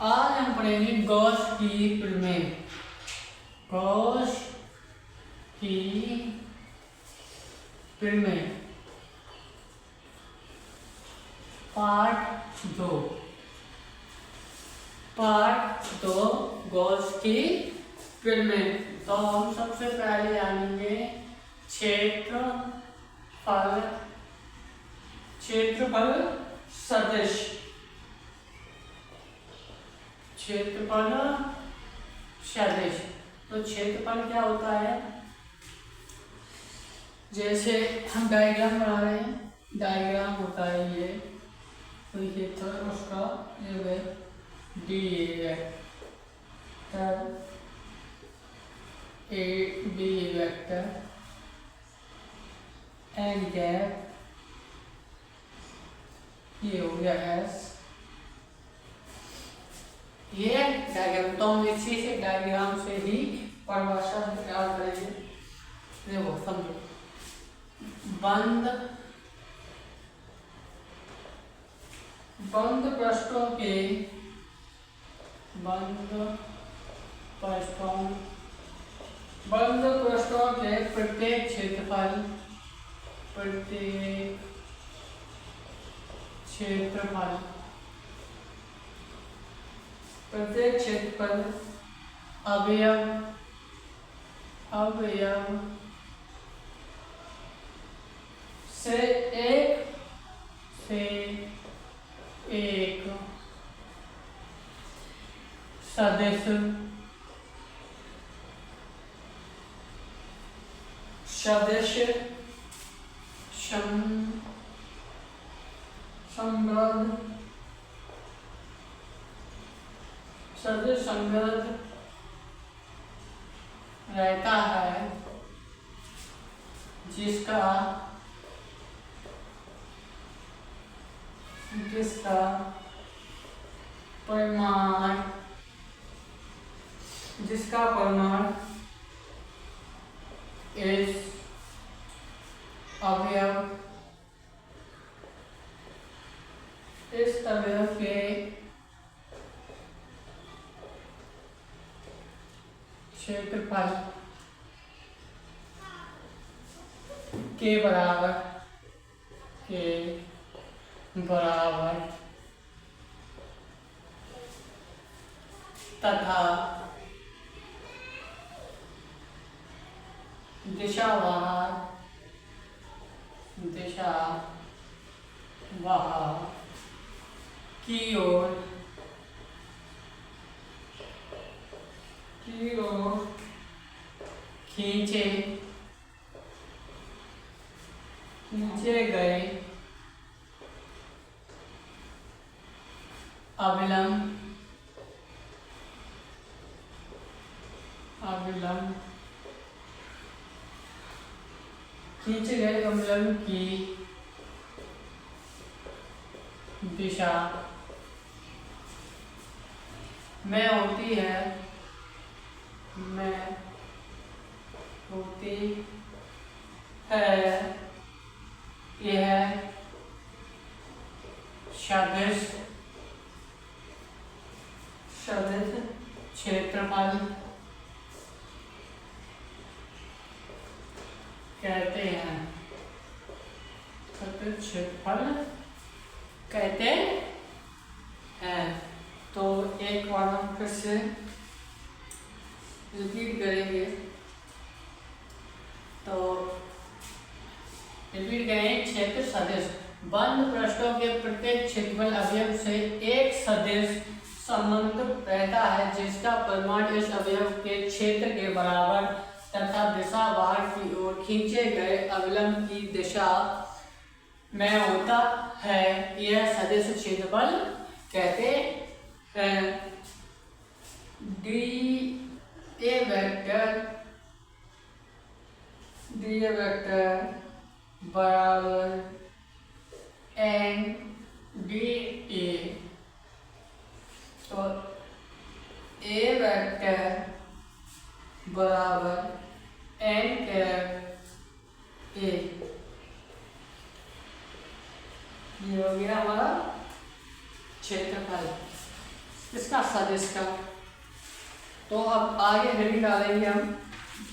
आज हम पढ़ेंगे गॉस की फिल्में। गॉस की फिल्में पार्ट 2। गॉस की फिल्में। तो हम सबसे पहले जानेंगे क्षेत्रफल सदिश। क्षेत्रफल सदिश। तो क्षेत्रफल क्या होता है? जैसे हम डायग्राम बना रहे हैं, डायग्राम होता है ये, तो ये तो उसका ये D vector, A B vector, N gap, ये हो गया एस। ये डायग्राम, तो हम इसी से डायग्राम से ही परिभाषा तैयार करेंगे। देखो समझो, बंद पृष्ठों के प्रत्येक क्षेत्रफल अवयव से एक सदिश संगत रहता है, जिसका परिमाण इस अवयव के क्षेत्रफल के बराबर तथा दिशावार की ओर खींचे गए अविलंब की दिशा में होती है यह सदिश क्षेत्रफल कहते हैं। तो एक बार हम फिर से रिपीट करेंगे। क्षेत्र सदिश बंद पृष्ठों के प्रत्येक क्षेत्रफल अवयव से एक सदिश संबंध रहता है, जिसका परिमाण इस अवयव के क्षेत्र के बराबर तथा दिशा बाहर की ओर खींचे गए अविलंब की दिशा में होता है। यह सदिश क्षेत्रफल कहते हैं। डी ए वेक्टर बराबर एन डी ए। तो ए वेक्टर बराबर एन कैप ए। ये हो गया हमारा क्षेत्रफल। इसका सदिश का। तो अब आगे हेडिंग डालेंगे हम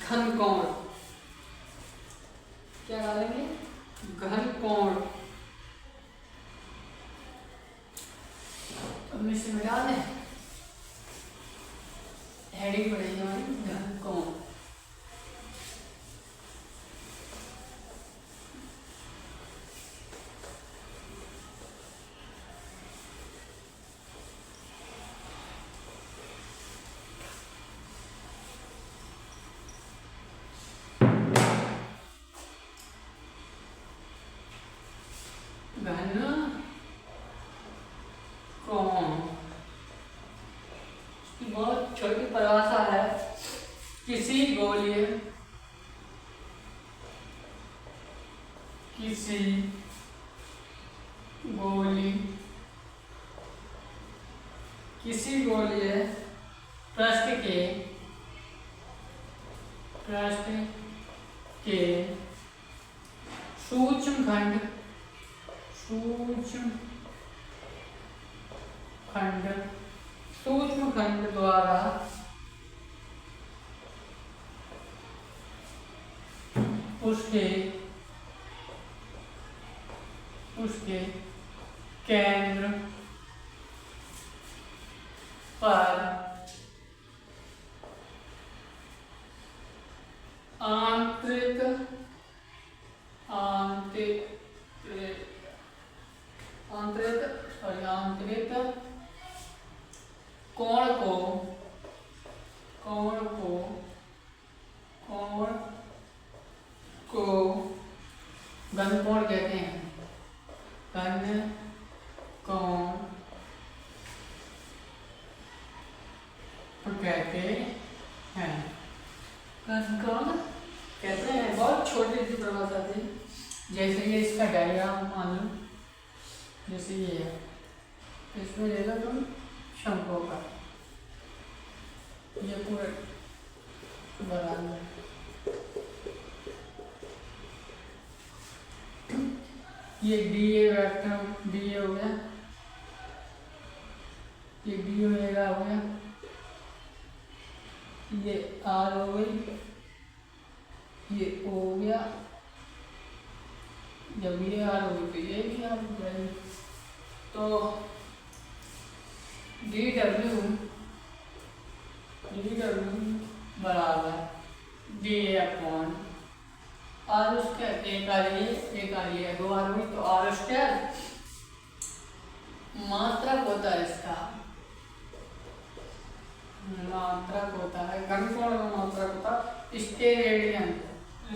घन कोण। क्या डालेंगे? घन कोण। अब इसे मिटा दें, हेडिंग पड़ेगी हमारी घन कोण। घन कोण की बहुत छोटी परिभाषा है। किसी गोलीय पृष्ठ के सूक्ष्म खंड द्वारा उसके केंद्र पर आंतरिक कोण को घन कोण कहते हैं। घन कोण कहते हैं। घन कोण कहते हैं। बहुत छोटी सी परिभाषा थी। जैसे ये इसका डायग्राम मान लो, जैसे ये है, इसमें ले लो तुम शंकों का, ये पूरा बना लो। ये D A vector D A हो गया, ये डी ओमेगा हो गया, ये आर हो गई, ये ओ हो गया। जब ये आर हो गई तो ये भी आर हो जाएगी। तो डी डब्ल्यू बराबर D A upon R square. एक आ रही है, दो आर हुई तो आर स्क्वायर मात्रक होता है इसका, मात्रक होता है। घन कोण का मात्रक होता है स्टेरेडियन, ये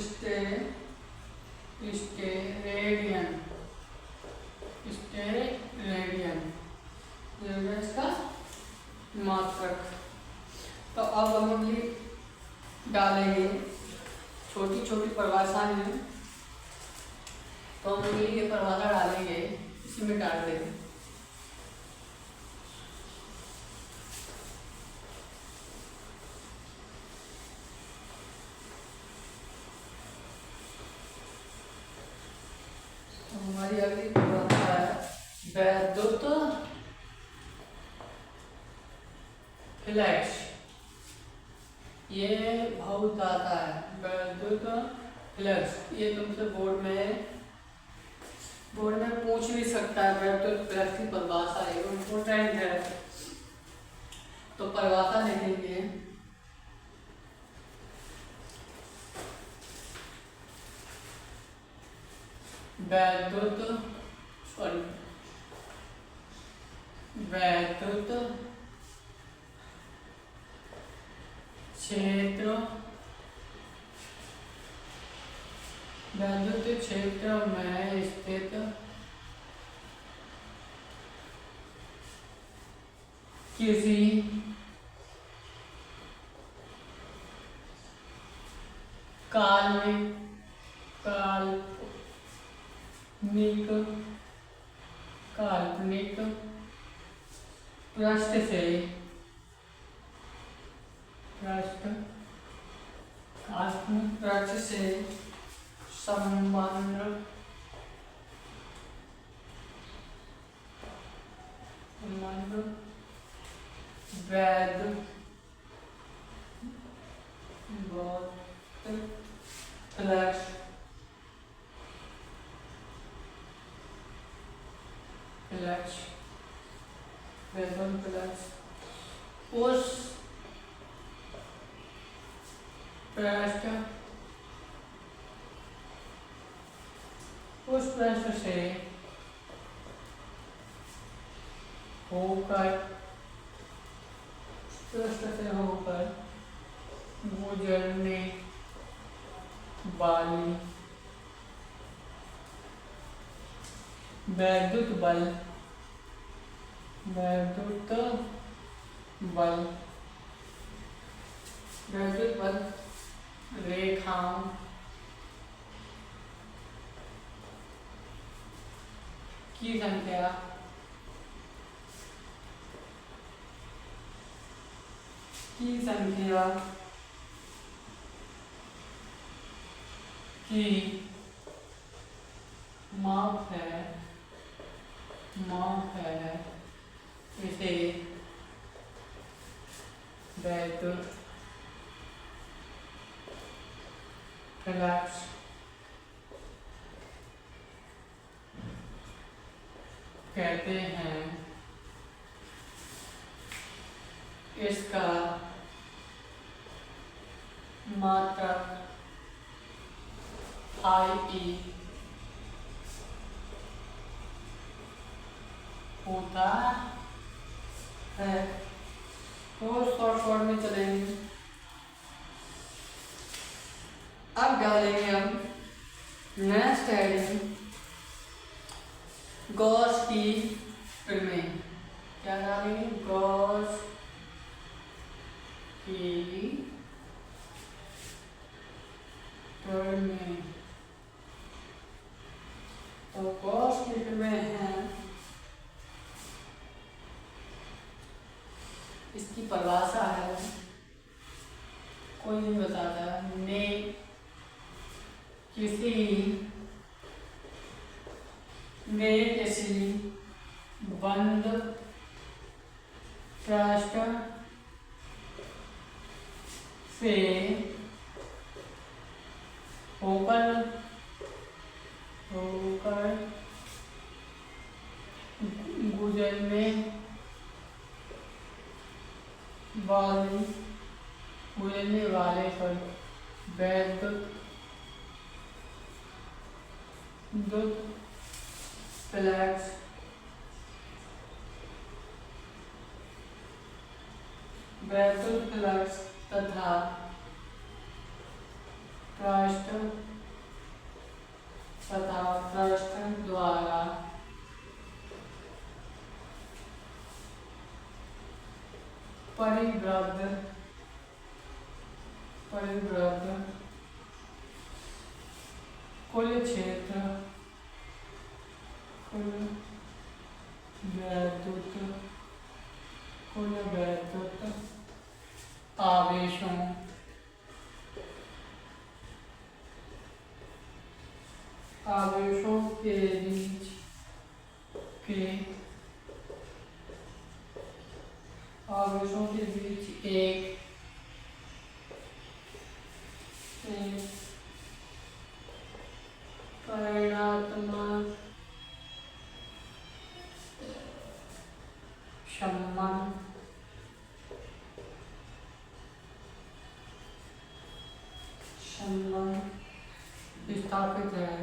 इसका मात्रक। तो अब हम अगली डालेंगे, छोटी छोटी परिभाषाएं हैं, तो हम अगली ये परिभाषा डालेंगे, इसमें डाल देंगे। तो हमारी अगली परिभाषा है वैद्युत फ्लक्स। ये बहुत आता है, वैद्युत फ्लक्स। ये तुमसे बोर्ड में पूछ भी सकता है। वैद्युत फ्लक्स की परिभाषा है, इम्पोर्टेंट है, तो परिभाषा लिखेंगे। वैद्युत क्षेत्र में स्थित किसी काल्पनिक पृष्ठ से संबंध वैध प्लस वेतन प्लस उस पृष्ठ से होकर गुजरने वाली वैद्युत बल रेखाओं की संख्या की माप है इसे वैद्युत फ्लक्स कहते हैं। इसका मात्रक I होता है। तो शॉर्ट में चलेंगे। अब डालेंगे हम नेक्स्ट हेडिंग गॉस की प्रमेय। क्या डालेंगे? गॉस की प्रमेय। तो गॉस की प्रमेय है, इसकी परिभाषा है, कोई नहीं बताता, ने किसी बंद पृष्ठ से होकर गुजरने वाले पर वैद्युत फ्लक्स तथा पृष्ठ द्वारा परिवृद्ध कुल क्षेत्र वैद्युत आवेशों के बीच एक परिणामात्मक संबंध स्थापित है।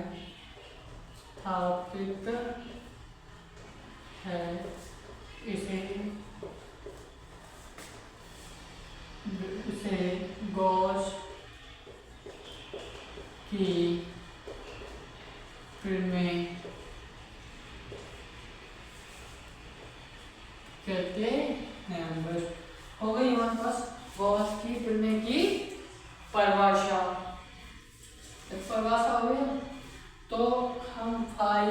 इसे गॉस की प्रमेय कहते हैं। बस हो गई हमारे पास गॉस की प्रमेय की परिभाषा। हो गई तो हम फाई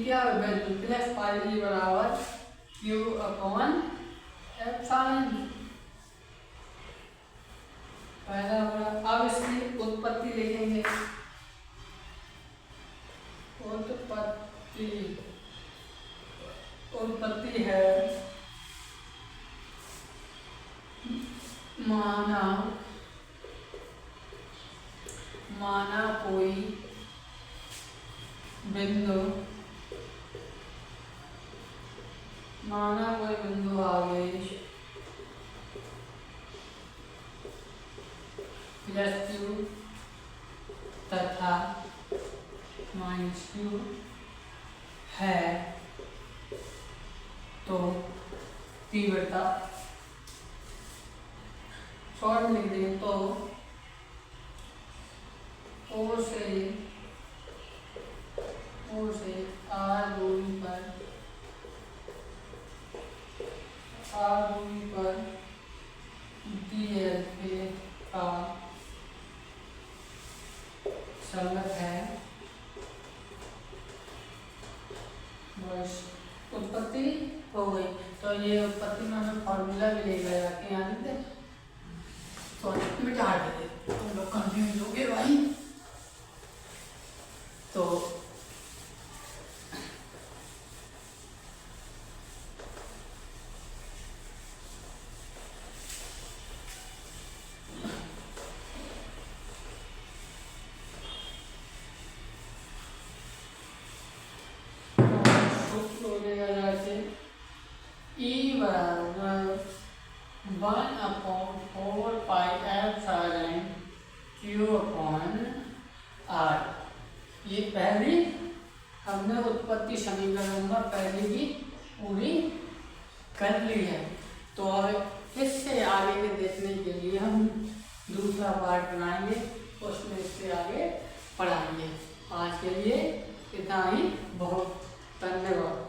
क्या प्लस फाई बराबर क्यू अपॉन एप्सिलॉन पहला। अब इसकी उत्पत्ति लिखेंगे। उत्पत्ति है माना कोई बिंदु आवेश +q तथा -q है तो तीव्रता शॉर्ट में लिख दें तो O से R दूरी पर dl का संगत है। बस उत्पत्ति हो गई। तो ये उत्पत्ति में हमें फॉर्मूला भी ले गया कि यहाँ लिख दे, सॉरी मिटा दे, तुम लोग कंफ्यूज हो गए भाई। तो E बराबर 1/4 pi epsilon Q upon R। ये पहली हमने उत्पत्ति समीकरण में पहले ही पूरी कर ली है। तो अब इससे आगे के देखने के लिए हम दूसरा पार्ट बनाएंगे, उसमें इससे आगे पढ़ाएंगे। आज के लिए इतना ही, बहुत धन्यवाद।